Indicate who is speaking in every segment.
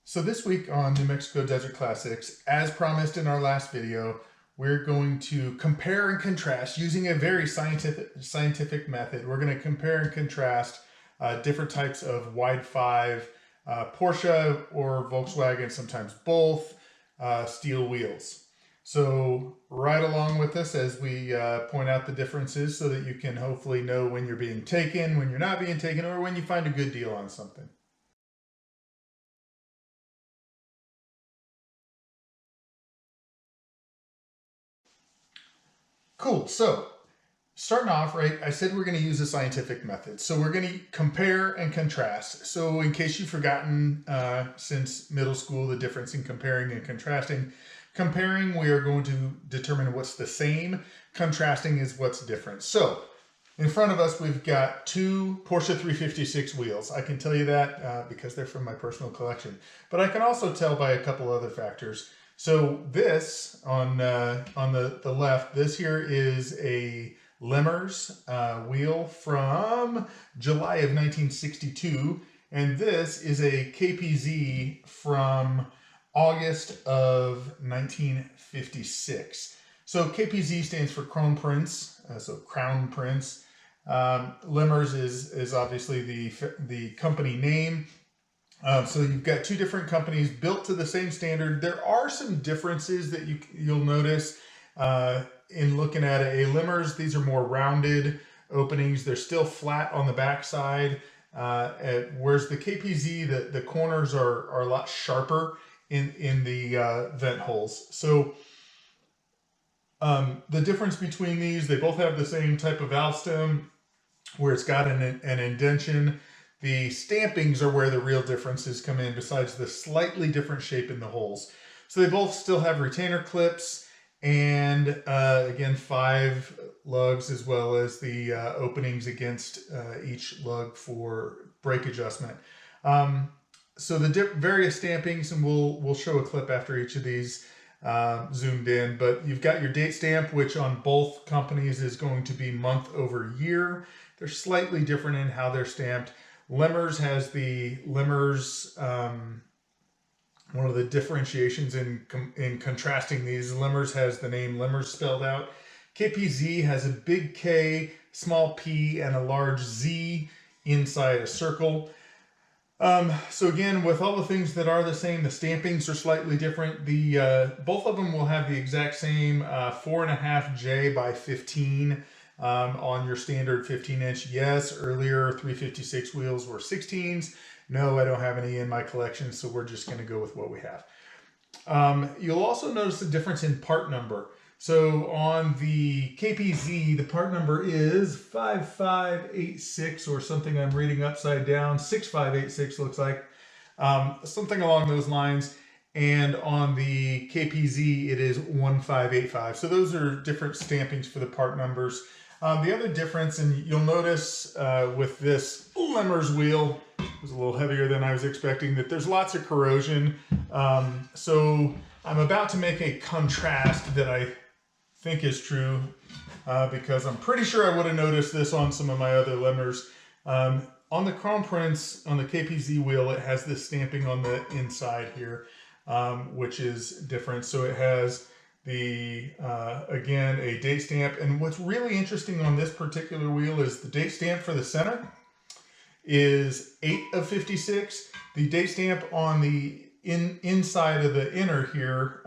Speaker 1: So this week on New Mexico Desert Classics, as promised in our last video, we're going to compare and contrast using a very scientific method. We're going to compare and contrast different types of Wide-5 Porsche or Volkswagen, sometimes both, steel wheels. So ride along with us as we point out the differences so that you can hopefully know when you're being taken, when you're not being taken, or when you find a good deal on something. Cool. So starting off, right, I said we're going to use a scientific method. So we're going to compare and contrast. So in case you've forgotten since middle school, the difference in comparing and contrasting. Comparing, we are going to determine what's the same. Contrasting is what's different. So in front of us, we've got two Porsche 356 wheels. I can tell you that because they're from my personal collection. But I can also tell by a couple other factors. So this, on the left, this here is a Lemmerz wheel from July of 1962. And this is a KPZ from August of 1956. So KPZ stands for Crown Prince, so Crown Prince. Lemmerz is obviously the company name. So you've got two different companies built to the same standard. There are some differences that you'll notice in looking at a Lemmerz. These are more rounded openings. They're still flat on the backside, whereas the KPZ, the corners are a lot sharper in the vent holes. So the difference between these, they both have the same type of valve stem where it's got an indentation. The stampings are where the real differences come in, besides the slightly different shape in the holes. So they both still have retainer clips and again 5 lugs, as well as the openings against each lug for brake adjustment. So the various stampings, and we'll show a clip after each of these zoomed in, but you've got your date stamp, which on both companies is going to be month over year. They're slightly different in how they're stamped. Lemmerz has the Lemmerz, one of the differentiations in contrasting these, Lemmerz has the name Lemmerz spelled out. KPZ has a big K, small p, and a large Z inside a circle. So again, with all the things that are the same, the stampings are slightly different. Both of them will have the exact same 4.5J by 15 on your standard 15-inch. Yes, earlier 356 wheels were 16s. No, I don't have any in my collection, so we're just going to go with what we have. You'll also notice the difference in part number. So on the KPZ, the part number is 5586 or something I'm reading upside down. 6586 looks like. Something along those lines. And on the KPZ, it is 1585. So those are different stampings for the part numbers. The other difference, and you'll notice with this Lemmerz wheel, it was a little heavier than I was expecting, that there's lots of corrosion. So I'm about to make a contrast that I think is true because I'm pretty sure I would have noticed this on some of my other Lemmerz. On the Crown Prince, on the KPZ wheel, it has this stamping on the inside here, which is different. So it has the again, a date stamp. And what's really interesting on this particular wheel is the date stamp for the center is 8 of 56. The date stamp on the inside of the inner here,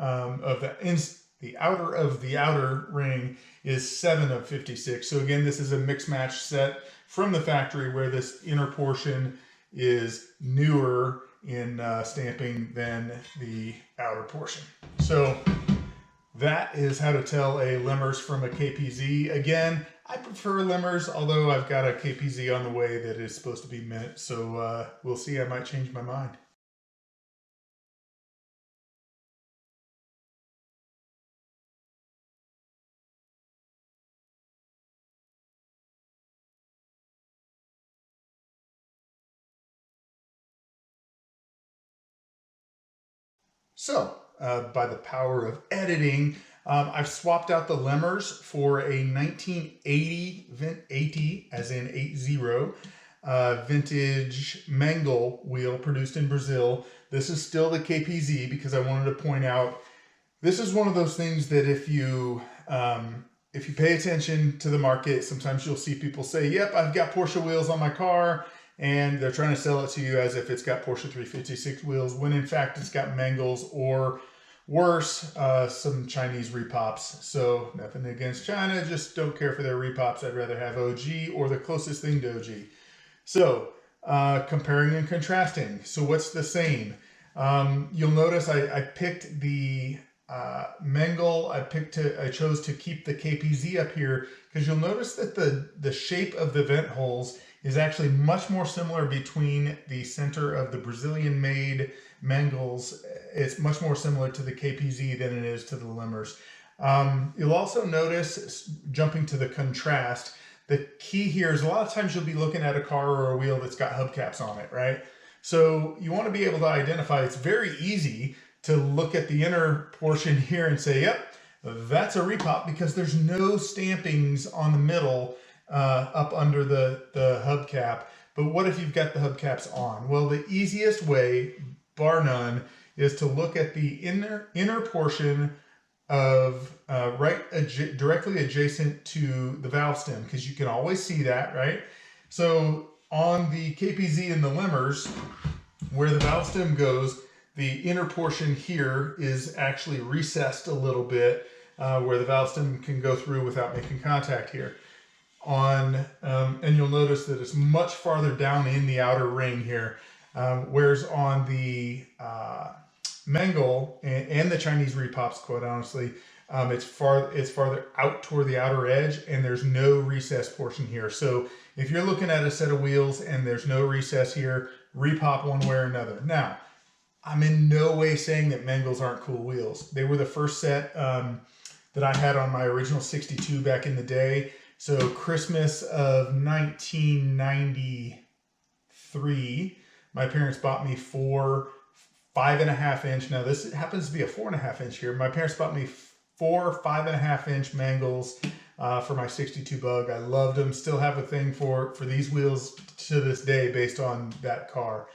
Speaker 1: the outer of the outer ring, is 7 of 56. So again, this is a mix match set from the factory, where this inner portion is newer in stamping than the outer portion. So that is how to tell a Lemmerz from a KPZ. Again, I prefer Lemmerz, although I've got a KPZ on the way that is supposed to be mint. So we'll see, I might change my mind. So, by the power of editing, I've swapped out the Lemmerz for a 1980 Vent 80, as in 80. vintage Mangel wheel produced in Brazil. This is still the KPZ because I wanted to point out this is one of those things that if you pay attention to the market, sometimes you'll see people say, yep, I've got Porsche wheels on my car, and they're trying to sell it to you as if it's got Porsche 356 wheels, when in fact it's got Mangels or worse, some Chinese repops. So nothing against China, just don't care for their repops. I'd rather have OG or the closest thing to OG. So comparing and contrasting. So what's the same? You'll notice I picked the Mangel. I chose to keep the KPZ up here because you'll notice that the shape of the vent holes is actually much more similar between the center of the Brazilian-made Mangels. It's much more similar to the KPZ than it is to the Lemmerz. You'll also notice, jumping to the contrast, the key here is a lot of times you'll be looking at a car or a wheel that's got hubcaps on it, right? So you want to be able to identify. It's very easy to look at the inner portion here and say, yep, that's a repop because there's no stampings on the middle up under the hubcap. But what if you've got the hubcaps on? Well, the easiest way, bar none, is to look at the inner portion of directly adjacent to the valve stem, because you can always see that, right? So on the KPZ and the Lemmerz, where the valve stem goes, the inner portion here is actually recessed a little bit, where the valve stem can go through without making contact here. And you'll notice that it's much farther down in the outer ring here, whereas on the Mangel and the Chinese repops, quite honestly, it's farther out toward the outer edge, and there's no recessed portion here. So if you're looking at a set of wheels and there's no recess here, repop one way or another. Now, I'm in no way saying that Mangels aren't cool wheels. They were the first set that I had on my original 62 back in the day. So Christmas of 1993, my parents bought me 4 5.5 inch. Now this happens to be a 4.5 inch here. My parents bought me 4 5.5 inch Mangels for my 62 Bug. I loved them. Still have a thing for these wheels to this day based on that car.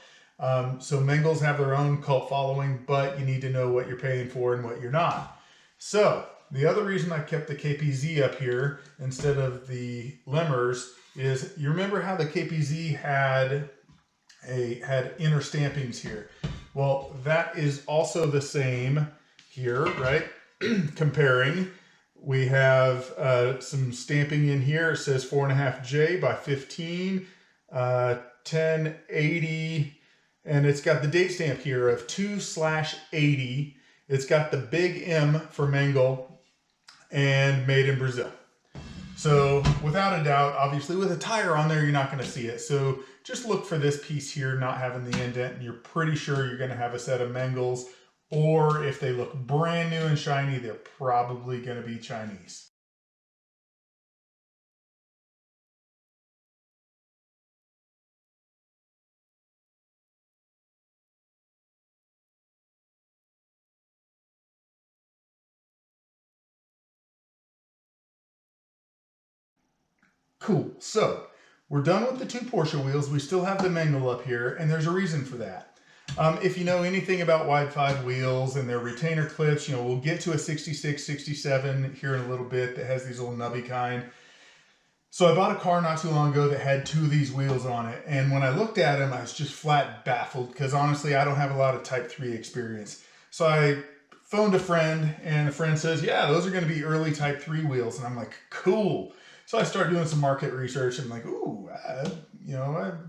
Speaker 1: So Mangels have their own cult following, but you need to know what you're paying for and what you're not. So the other reason I kept the KPZ up here instead of the Lemmerz is, you remember how the KPZ had inner stampings here. Well, that is also the same here, right? Comparing, we have some stamping in here. It says 4.5J by 15, 1080, and it's got the date stamp here of 2/80. It's got the big M for Mangel and made in Brazil. So without a doubt, obviously with a tire on there, you're not going to see it. So just look for this piece here not having the indent, and you're pretty sure you're going to have a set of Mangels, or if they look brand new and shiny, they're probably going to be Chinese. Cool. So we're done with the 2 Porsche wheels. We still have the Mangel up here, and there's a reason for that. If you know anything about Wide-5 wheels and their retainer clips, we'll get to a 66, 67 here in a little bit that has these little nubby kind. So I bought a car not too long ago that had 2 of these wheels on it, and when I looked at them, I was just flat baffled because honestly, I don't have a lot of Type 3 experience. So I phoned a friend, and a friend says, yeah, those are going to be early Type 3 wheels, and I'm like, cool. So I started doing some market research, and I'm like, ooh,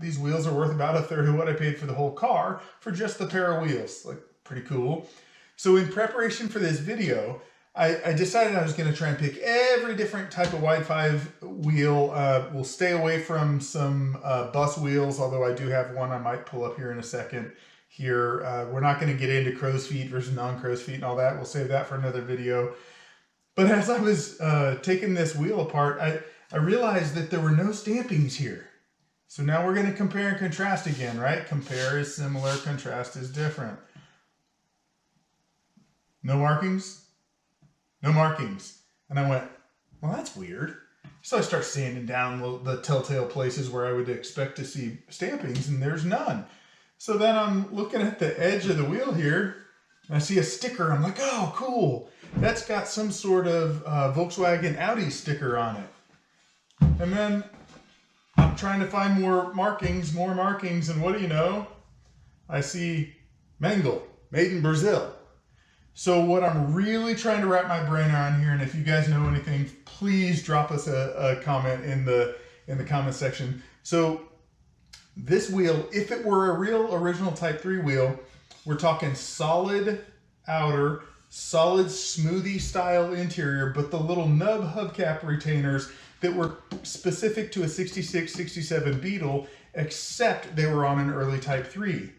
Speaker 1: these wheels are worth about 1/3 of what I paid for the whole car for just the pair of wheels. Like, pretty cool. So in preparation for this video, I decided I was going to try and pick every different type of Wide-5 wheel. We'll stay away from some bus wheels, although I do have one I might pull up here in a second. Here, we're not going to get into crow's feet versus non-crow's feet and all that. We'll save that for another video. But as I was taking this wheel apart, I realized that there were no stampings here. So now we're going to compare and contrast again, right? Compare is similar, contrast is different. No markings? No markings. And I went, well, that's weird. So I start sanding down the telltale places where I would expect to see stampings, and there's none. So then I'm looking at the edge of the wheel here, and I see a sticker. I'm like, oh, cool. That's got some sort of Volkswagen Audi sticker on it. And then I'm trying to find more markings, and what do you know? I see Mangel, made in Brazil. So what I'm really trying to wrap my brain around here, and if you guys know anything, please drop us a comment in the comment section. So this wheel, if it were a real original Type 3 wheel, we're talking solid outer, solid smoothie style interior, but the little nub hubcap retainers that were specific to a 66, 67 Beetle, except they were on an early Type 3.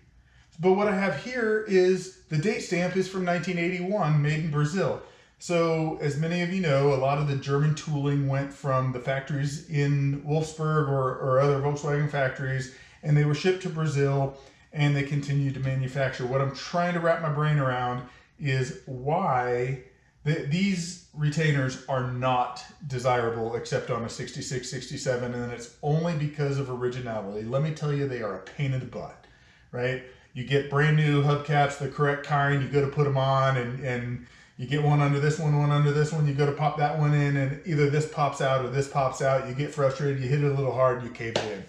Speaker 1: But what I have here is the date stamp is from 1981, made in Brazil. So as many of you know, a lot of the German tooling went from the factories in Wolfsburg or other Volkswagen factories, and they were shipped to Brazil, and they continued to manufacture. What I'm trying to wrap my brain around is why these retainers are not desirable except on a 66, 67, and it's only because of originality. Let me tell you, they are a pain in the butt, right? You get brand new hubcaps, the correct kind, you go to put them on, and you get one under this one under this one, you go to pop that one in, and either this pops out or this pops out. You get frustrated, you hit it a little hard, you cave it in.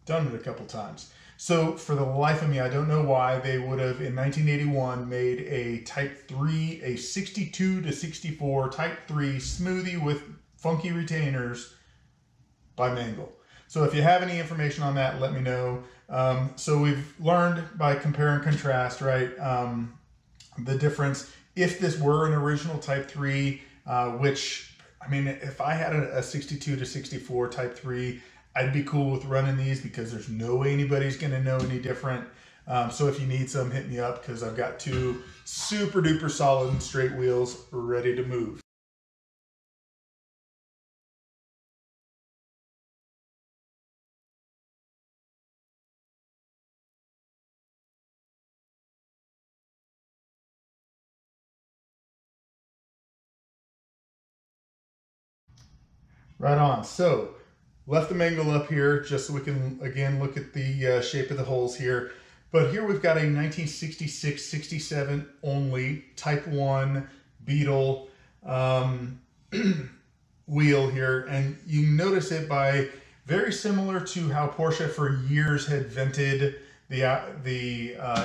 Speaker 1: Done it a couple times. So for the life of me, I don't know why they would have, in 1981, made a Type 3, a 62 to 64 Type 3 smoothie with funky retainers by Mangel. So if you have any information on that, let me know. So we've learned by compare and contrast, right, the difference. If this were an original Type 3, which, I mean, if I had a 62 to 64 Type 3, I'd be cool with running these because there's no way anybody's going to know any different. So if you need some, hit me up because I've got two super duper solid and straight wheels ready to move. Right on. So left the Mangel up here just so we can again look at the shape of the holes here. But here we've got a 1966-67 only Type 1 Beetle wheel here, and you notice it by very similar to how Porsche for years had vented the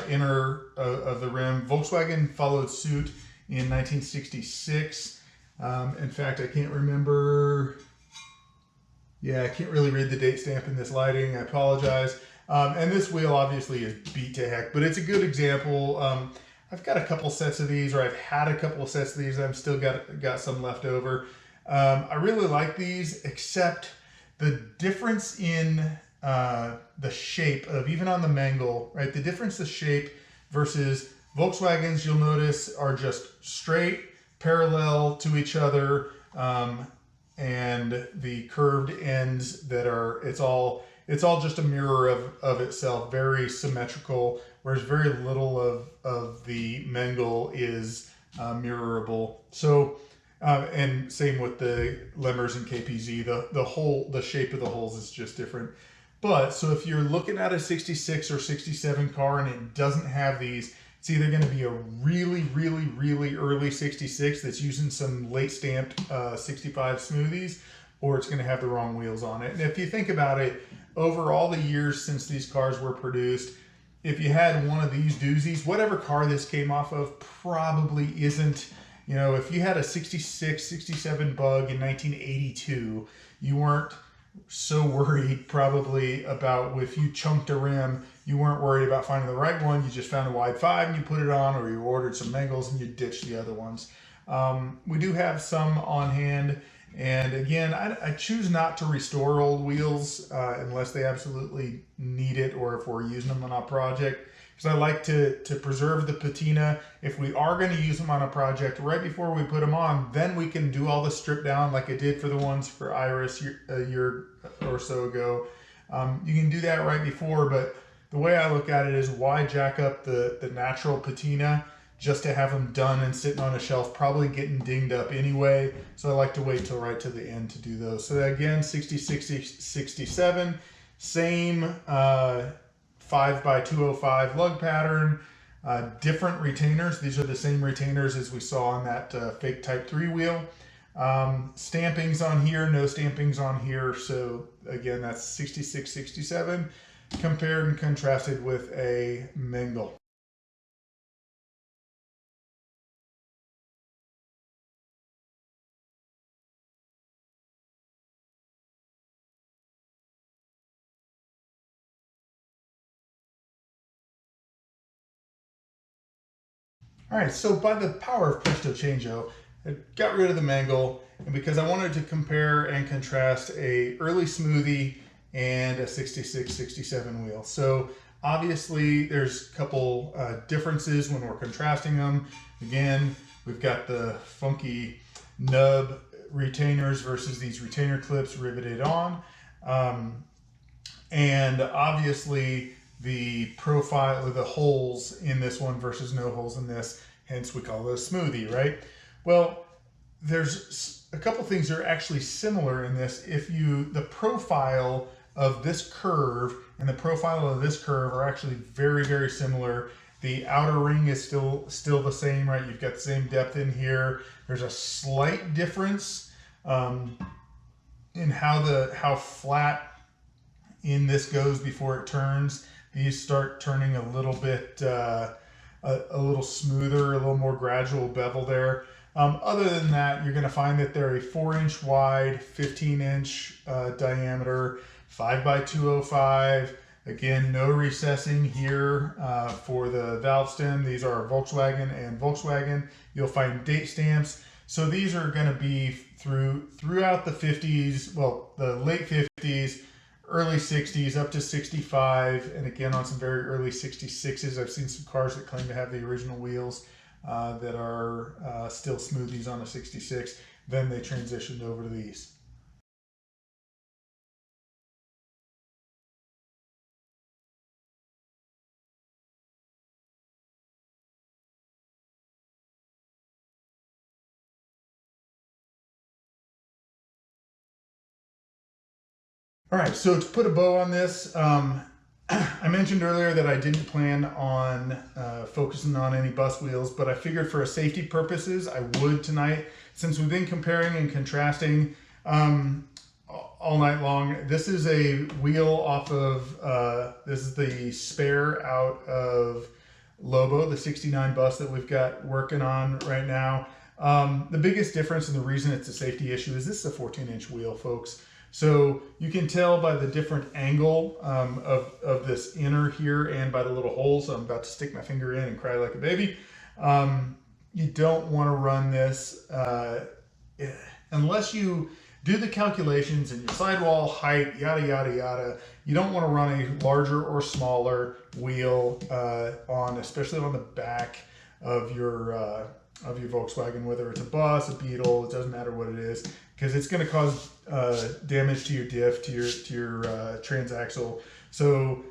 Speaker 1: inner of the rim. Volkswagen followed suit in 1966. In fact, I can't remember. Yeah, I can't really read the date stamp in this lighting. I apologize. And this wheel obviously is beat to heck, but it's a good example. I've got a couple sets of these, or I've had a couple of sets of these. I've still got some left over. I really like these, except the difference in the shape of, even on the Mangel, right? The difference in shape versus Volkswagens, you'll notice, are just straight, parallel to each other, and the curved ends that are, it's all just a mirror of itself, very symmetrical, whereas very little of the Mangel is mirrorable. So, and same with the Lemmerz and KPZ, the shape of the holes is just different. But, so if you're looking at a 66 or 67 car and it doesn't have these, it's either going to be a really, really, really early 66 that's using some late stamped 65 smoothies, or it's going to have the wrong wheels on it. And if you think about it, over all the years since these cars were produced, if you had one of these doozies, whatever car this came off of probably isn't, you know, if you had a 66, 67 Bug in 1982, you weren't so worried probably about, if you chunked a rim, you weren't worried about finding the right one. You just found a Wide-5 and you put it on, or you ordered some Mangels and you ditched the other ones. We do have some on hand, and again, I choose not to restore old wheels unless they absolutely need it, or if we're using them on a project, because I like to preserve the patina. If we are going to use them on a project, right before we put them on, then we can do all the strip down like I did for the ones for Iris a year or so ago. You can do that right before, but the way I look at it is, why jack up the natural patina just to have them done and sitting on a shelf, probably getting dinged up anyway. So I like to wait till right to the end to do those. So again, 60, 60, 67, same 5x205 lug pattern, different retainers. These are the same retainers as we saw on that fake Type 3 wheel. Stampings on here, no stampings on here. So again, that's 66, 67 compared and contrasted with a Mangel. All right, so by the power of Presto Changeo, I got rid of the Mangel, and because I wanted to compare and contrast a early Smoothie and a 66, 67 wheel. So obviously there's a couple differences when we're contrasting them. Again, we've got the funky nub retainers versus these retainer clips riveted on. And obviously the profile of the holes in this one versus no holes in this, hence we call it a Smoothie, right? Well, there's a couple things that are actually similar in this. The profile of this curve and the profile of this curve are actually very, very similar. The outer ring is still the same, right? You've got the same depth in here. There's a slight difference in how flat in this goes before it turns. These start turning a little bit, a little smoother, a little more gradual bevel there. Other than that, you're going to find that they're a 4-inch wide, 15-inch diameter, 5x205. Again, no recessing here for the valve stem. These are Volkswagen and Volkswagen. You'll find date stamps. So these are going to be throughout the 50s, well, the late 50s, early 60s up to 65, and again on some very early 66s. I've seen some cars that claim to have the original wheels that are still Smoothies on a 66. Then they transitioned over to these. All right, so to put a bow on this, I mentioned earlier that I didn't plan on focusing on any bus wheels, but I figured for safety purposes, I would tonight. Since we've been comparing and contrasting all night long, this is a wheel off of, this is the spare out of Lobo, the 69 bus that we've got working on right now. The biggest difference and the reason it's a safety issue is this is a 14-inch wheel, folks. So you can tell by the different angle of this inner here and by the little holes. I'm about to stick my finger in and cry like a baby. You don't want to run this unless you do the calculations and your sidewall height, yada, yada, yada. You don't want to run a larger or smaller wheel especially on the back of your Volkswagen, whether it's a bus, a Beetle, it doesn't matter what it is, because it's going to cause damage to your diff, to your transaxle. So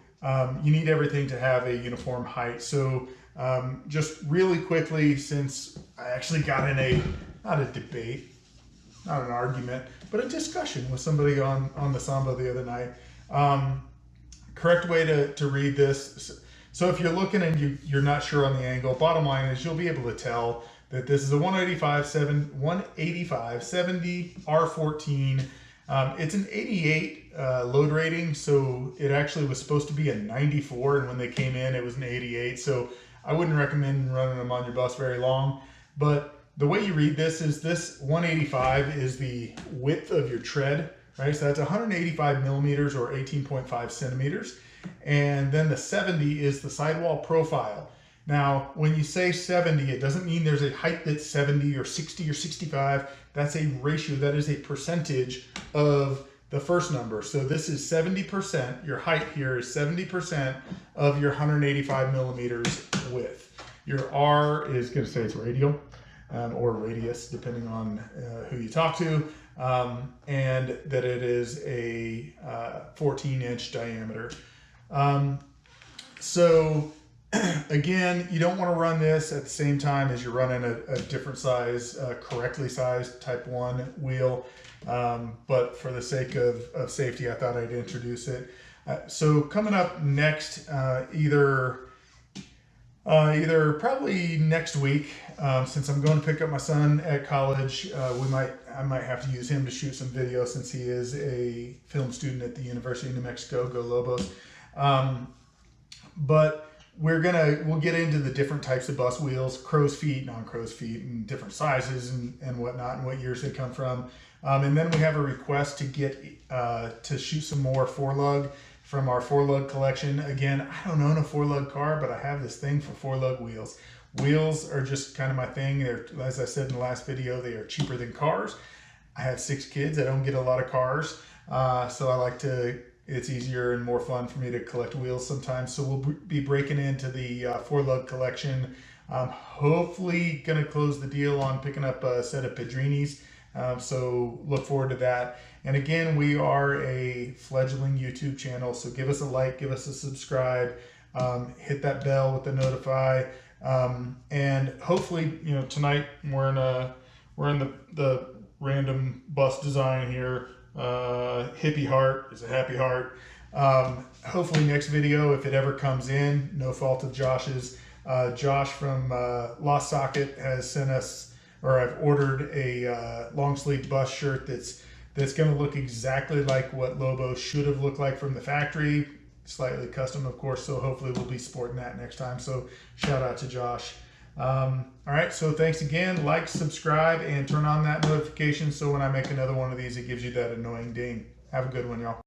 Speaker 1: you need everything to have a uniform height. So just really quickly, since I actually got in not a debate, not an argument, but a discussion with somebody on the Samba the other night. Correct way to read this. So if you're looking and you're not sure on the angle, bottom line is you'll be able to tell that this is a 185 70 R14. It's an 88 load rating, so it actually was supposed to be a 94, and when they came in, it was an 88. So I wouldn't recommend running them on your bus very long. But the way you read this is this 185 is the width of your tread, right? So that's 185 millimeters or 18.5 centimeters. And then the 70 is the sidewall profile. Now, when you say 70, it doesn't mean there's a height that's 70 or 60 or 65. That's a ratio. That is a percentage of the first number. So this is 70%. Your height here is 70% of your 185 millimeters width. Your R is going to say it's radial or radius, depending on who you talk to, and that it is a 14-inch diameter. So Again, you don't want to run this at the same time as you're running a different size, correctly sized Type 1 wheel. But for the sake of safety, I thought I'd introduce it. So coming up next, either probably next week, since I'm going to pick up my son at college, I might have to use him to shoot some video since he is a film student at the University of New Mexico. Go Lobos! But we'll get into the different types of bus wheels, crow's feet, non-crow's feet, and different sizes and whatnot, and what years they come from. And then we have a request to get to shoot some more 4-lug from our 4-lug collection. Again, I don't own a 4-lug car, but I have this thing for 4-lug wheels. Wheels are just kind of my thing. They're, as I said in the last video, they are cheaper than cars. I have 6 kids. I don't get a lot of cars, so I like to. It's easier and more fun for me to collect wheels sometimes. So we'll be breaking into the 4-lug collection. Hopefully going to close the deal on picking up a set of Pedrinis. So look forward to that. And again, we are a fledgling YouTube channel. So give us a like, give us a subscribe, hit that bell with the notify. And hopefully, tonight we're in the random bus design here. Hippie heart is a happy heart. Hopefully next video, if it ever comes in, no fault of Josh's. Josh from Lost Socket has sent us, or I've ordered a long sleeve bus shirt that's going to look exactly like what Lobo should have looked like from the factory. Slightly custom, of course, so hopefully we'll be sporting that next time. So shout out to Josh. All right, so thanks again. Like, subscribe, and turn on that notification so when I make another one of these, it gives you that annoying ding. Have a good one, y'all.